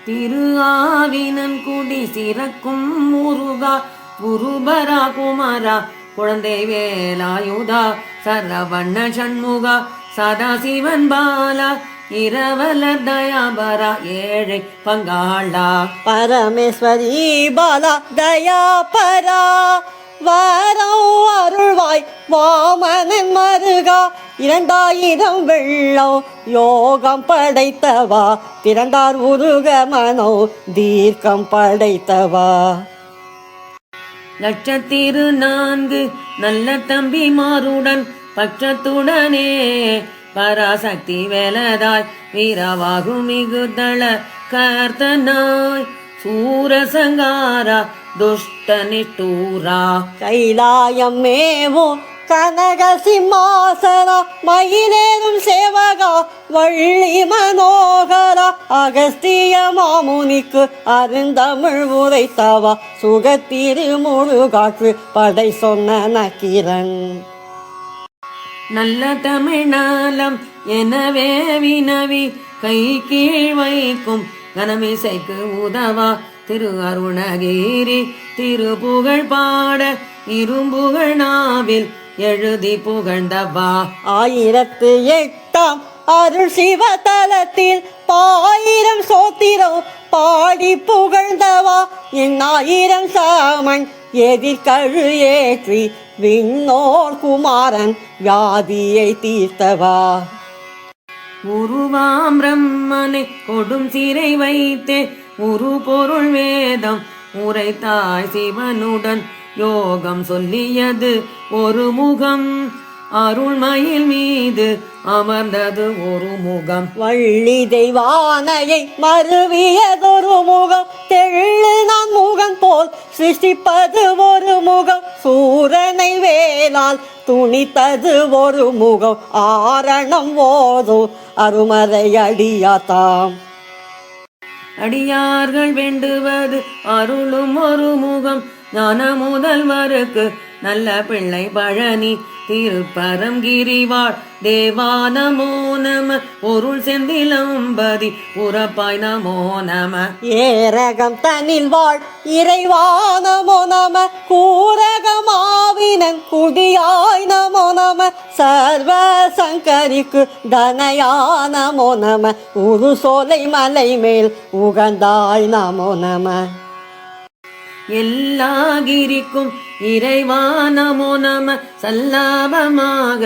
திரு ஆவினன் குடி சிறக்கும் முருகா குருபரா குமாரா குழந்தை வேலாயுதா சரவண்ண சண்முகா சதாசிவன் பாலா இரவலர் தயாபரா ஏழை பங்காளா பரமேஸ்வரி பாலா தயாபரா வாரம் அருள்வாய் வாமனன் மருகா 2000 வெள்ளம் யோகம் படைத்தவா திரண்டார் உருக மனோ தீர்க்கம் படைத்தவா லட்சத்திரு 4 நல்ல தம்பி மாருடன் பட்சத்துடனே பராசக்தி வேலதாய் வீரவாகு மிகுதள கர்த்தனாய் சூரசங்காரா துஷ்ட நிட்டூரா கைலாயம் மேவும் கனக சிம்மாசன மயிலேறும் சேவகா வள்ளி மனோகரா அகஸ்திய மாமுனிக்கு அருந்தமிழ் உரைத்தவா சுகத்திரு முருகாற்று படை சொன்ன நக்கீரன் நல்ல தமிழ்நாளம் எனவே வினவி கை கீழ் வைக்கும் கனமிசைக்கு உதவா திரு அருணகிரி திருப்புகழ் பாட இரும்புகழ் நாவில் எழுதி புகழ்ந்தவா 1008 அருள் சிவதலத்தில் 1000 சோத்திரம் பாடி புகழ்ந்தவா 1000 சாமன் எதிர்கழு ஏற்றி விண்ணோர் குமாரன் வியாதியை தீர்த்தவா உருவாம் பிரம்மனை கொடும் சிறை வைத்தே உரு பொருள் வேதம் உரைத்தாய் சிவனுடன் யோகம் சொல்லியது ஒரு முகம் அருள்மயில் மீது அமர்ந்தது ஒரு முகம் வள்ளி தெய்வானையை மறுவியதொரு முகம் தெள்ளு நான் முகம் போல் சிருஷ்டிப்பது ஒரு முகம் சூரனை வேளால் துணித்தது ஒரு முகம் ஆரணம் ஓதோ அருமறை அடியாத்தாம் அடியார்கள் வேண்டுவது அருளும் ஒரு முகம் ஞான முதல்வருக்கு நல்ல பிள்ளை பழனி திருப்பரங்கிரிவாழ் தேவா நமோ நம பொருள் செந்திலம்பதி புறப்பாய் நமோ நம ஏரகம் தனில் வாழ் இறைவா நமோ நம கூரகமாவினன் குடியாய் நமோ நம சர்வ சங்கரிக்கு தனயா நமோ நம உரு சோலை மலை மேல் உகந்தாய் நமோ நம எல்லா கிரிக்கும் இறைவா நமோ நம சல்லாபமாக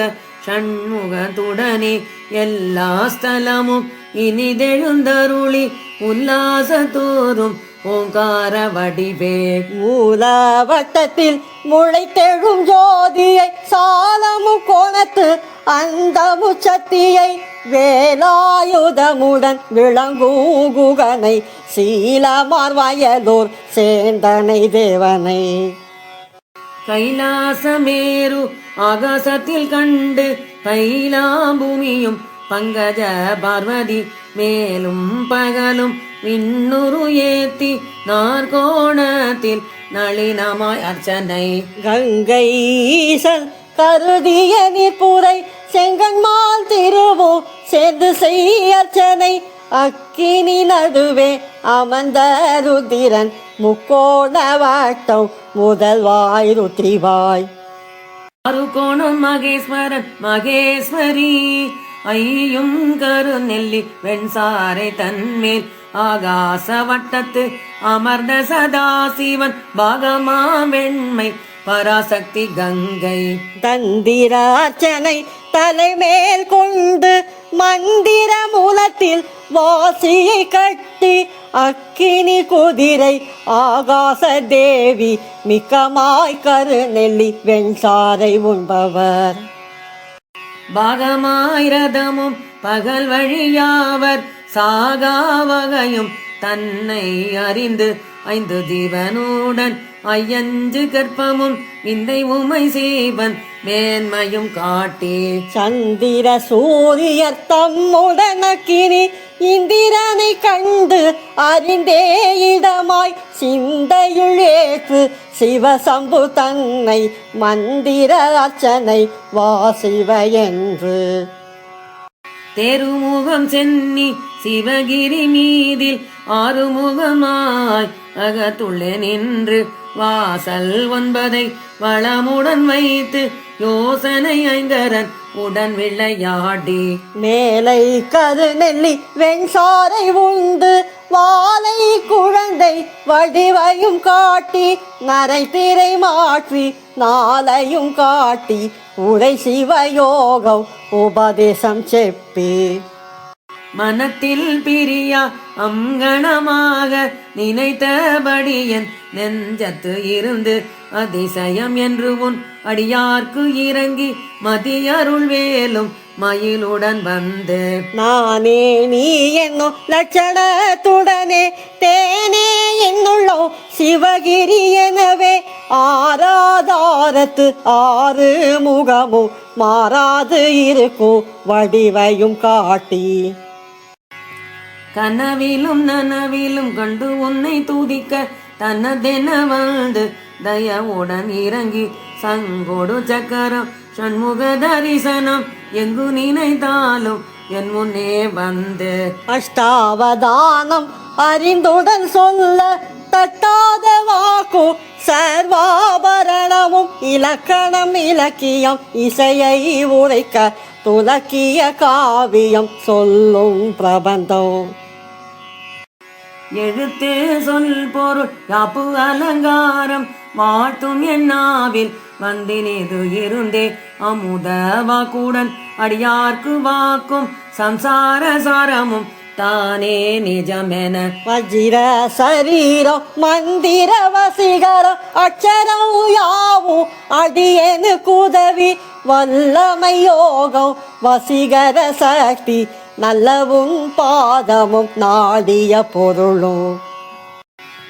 ஷண்முகத்துடனே எல்லா ஸ்தலமும் இனிதெழுந்தருளி உல்லாசத்தோறும் ஓங்கார வடிவே மூலவட்டத்தில் முளைத்தெழும் ஜோதியை சாலமும் கோணத்து அந்த முச்சத்தியை வேலாயுதமுடன் விளங்கும் குகனை சீலமார் வயலோர் சேந்தனை தேவனை கைலாசமேரு ஆகாசத்தில் கண்டு கைலாம்பூமியும் பங்கஜ பார்வதி மேலும் பகலும் விண்ணுரு ஏத்தி நாற்கோணத்தில் நளினமாய் அர்ச்சனை கங்கைசன் கருதிய நீர்ப்புரை செங்கன்மால் திருவோ சேர்ந்து செய்யர்ச்சனை அக்கினி நடுவே அமர்ந்த ருதிரன் முக்கோண வாட்டம் முதல்வாய் ருத்ரிவாய் அருகோணம் மகேஸ்வரன் மகேஸ்வரி ஐயும் கரு நெல்லி வெண்சாரை தன்மேல் ஆகாச வட்டத்து அமர்ந்த சதாசிவன் பாகமா வெண்மை பராசக்தி கங்கை தந்திர அர்ச்சனை தலைமேல் கொண்டு மந்திர மூலத்தில் வாசியை கட்டி அக்கினி குதிரை ஆகாச தேவி மிக்கமாய் கரு நெல்லி வெண்சாரை உண்பவர் பாகமாயிரதமும் பகல் வழியாவர் சாகாவகையும் தன்னை அறிந்து 5 ஜீவனுடன் 5 கற்பமும் விந்தை உமை சீவன் மேன்மையும் காட்டி சந்திர சூரியர் தம்முடனக்கினி இந்திரனை கண்டு அறிந்தே இடமாய் சிந்தையுள் ஏற்று சிவசம்பு தன்னை மந்திர அர்ச்சனை வாசிவ என்று தெருமுகம் சென்னி சிவகிரி மீதில் ஆறுமுகமாய் அகத்துள்ளே நின்று வாசல் 9 வளமுடன் வைத்து யோசனை ஐங்கரன் உடன் விளையாடி மேலை கருநெல்லி வெண்சாரை உண்டு வாலை குழந்தை வடிவையும் காட்டி நரை திரை மாற்றி நாளையும் காட்டி உரை சிவயோகம் உபதேசம் செப்பி மனத்தில் பிரியா அங்கணமாக நினைத்தபடி என் நெஞ்சத்து இருந்து அதிசயம் என்று உன் அடியார்க்கு இறங்கி மதியருள் வேலும் மயிலுடன் வந்து நானே நீ என்னும் லட்சணத்துடனே தேனே என்னுள்ளோ சிவகிரி எனவே ஆராதாரத்து 6 முகமும் மாறாது இருக்கும் வடிவையும் காட்டி கனவிலும் நனவிலும் கண்டு உன்னை துதிக்க தன்னதென வந்து தயவுடன் இறங்கி சங்கோடு சக்கரம் சண்முக தரிசனம் எங்கு நினைத்தாலும் என் முன்னே வந்து அஷ்டாவதானம் அறிந்துடன் சொல்ல தட்டாத வாக்கு சர்வாபரணமும் இலக்கணம் இலக்கியம் இசையை உரைக்க துலக்கிய காவியம் சொல்லும் பிரபந்தம் எழுத்து சொல் பொருள் யாப்பு அலங்காரம் வாழ்த்தும் என்னாவில் வந்தினேது இருந்தே அமுத வாக்குடன் அடியார்க்கு வாக்கும் சம்சார சாரமும் தானே நிஜமென வஜ்ர சரீரம் மந்திர வசீகரம் அச்சரம் யாவும் அடியேனு குதவி வல்லமை யோகம் வசீகர சக்தி நல்லவும் பாதமும் நாடிய பொருளும்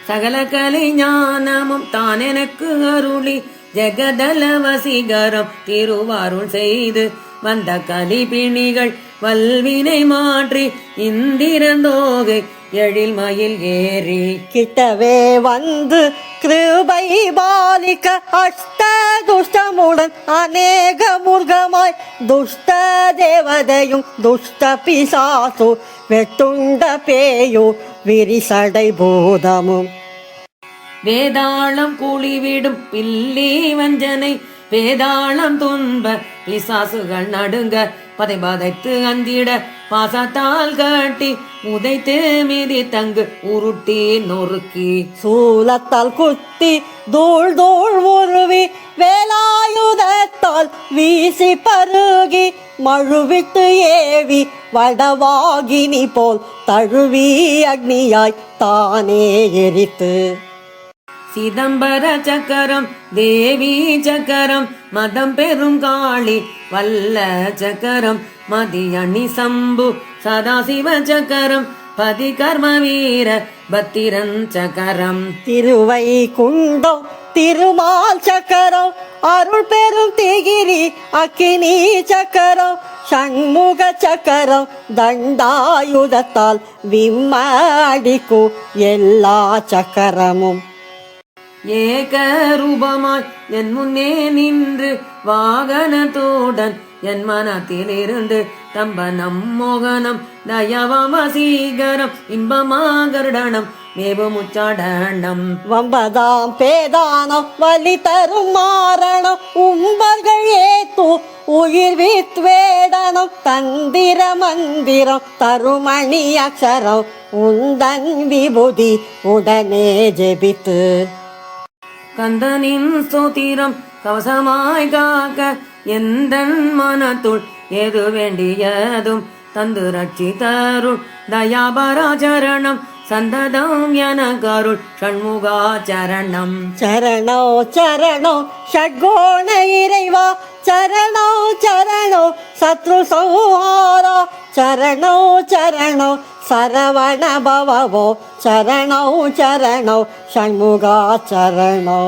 சகல கலை ஞானமும் தான் எனக்கு அருளி ஜெகதல வசீகரம் திருவாருள் செய்து வந்த கலிபிணிகள் வல்வினை மாற்றி இந்திரந்தோகை எழில் மயில் ஏறி கிட்டவே வந்து கிருபை பாலிக்க அஷ்ட துஷ்டமுடன் அநேக முருகமாய் துஷ்ட தேவதையும் துஷ்ட பிசாசு வெட்டுண்ட பேயு விரிசடை பூதமும் வேதாளம் கூலிவிடும் பில்லி வஞ்சனை வேதாளம் துன்ப பிசாசுகள் நடுங்க பதைத்து அந்திட பாசத்தால் கட்டி உதைத்து மீதி தங்கு உருட்டி நொறுக்கி சூலத்தால் குத்தி தூள் தூள் உருவி வேலாயுதத்தால் வீசி பருகி மழுவிட்டு ஏவி வடவாகினி போல் தழுவி அக்னியாய் தானே எரித்து சிதம்பர சக்கரம் தேவி சக்கரம் மதம் பெரும் காளி வல்ல சக்கரம் மதியணி சம்பு சதாசிவ சக்கரம் பதி கர்ம வீர பத்திரன் சக்கரம் திருவை குண்டம் திருமால் சக்கரம் அருள் பெரும் திகிரி அக்கினி சக்கரம் சண்முக சக்கரம் தண்டாயுதத்தால் விம்ம அடிக்கும் எல்லா சக்கரமும் ஏக ரூபமாய் என் முன்னே நின்று வாகனத்துடன் என் மனத்திலிருந்து தம்பனம் மோகனம் தயவசீகரம் இன்பமாகர்டனம் மேபமுச்சாடனம் வம்பதாம் பேதானம் வலி தரும் மாரணம் உம்பர்கள் ஏத்து உயிர் வித்வேடனம் தந்திர மந்திரம் தருமணி அக்ஷரம் உந்தன் விபூதி உடனே ஜெபித்து கந்தனின் சோத்திரம் கவசமாய் காக்க எந்தன் மனத்துள் எது வேண்டியதும் தந்து ரட்சி தருள் தயாபராச்சரணம் சந்ததம் எனக்கருள் ஷண்முகாச்சரணம் சரணோ சரணோ ஷட்கோண இறைவா சரணோ சரணோ சத்ரு சௌஹாரா சரணோ சரணோ சரவண பவவோ சரணோ சரணோ ஷண்முகா சரணோ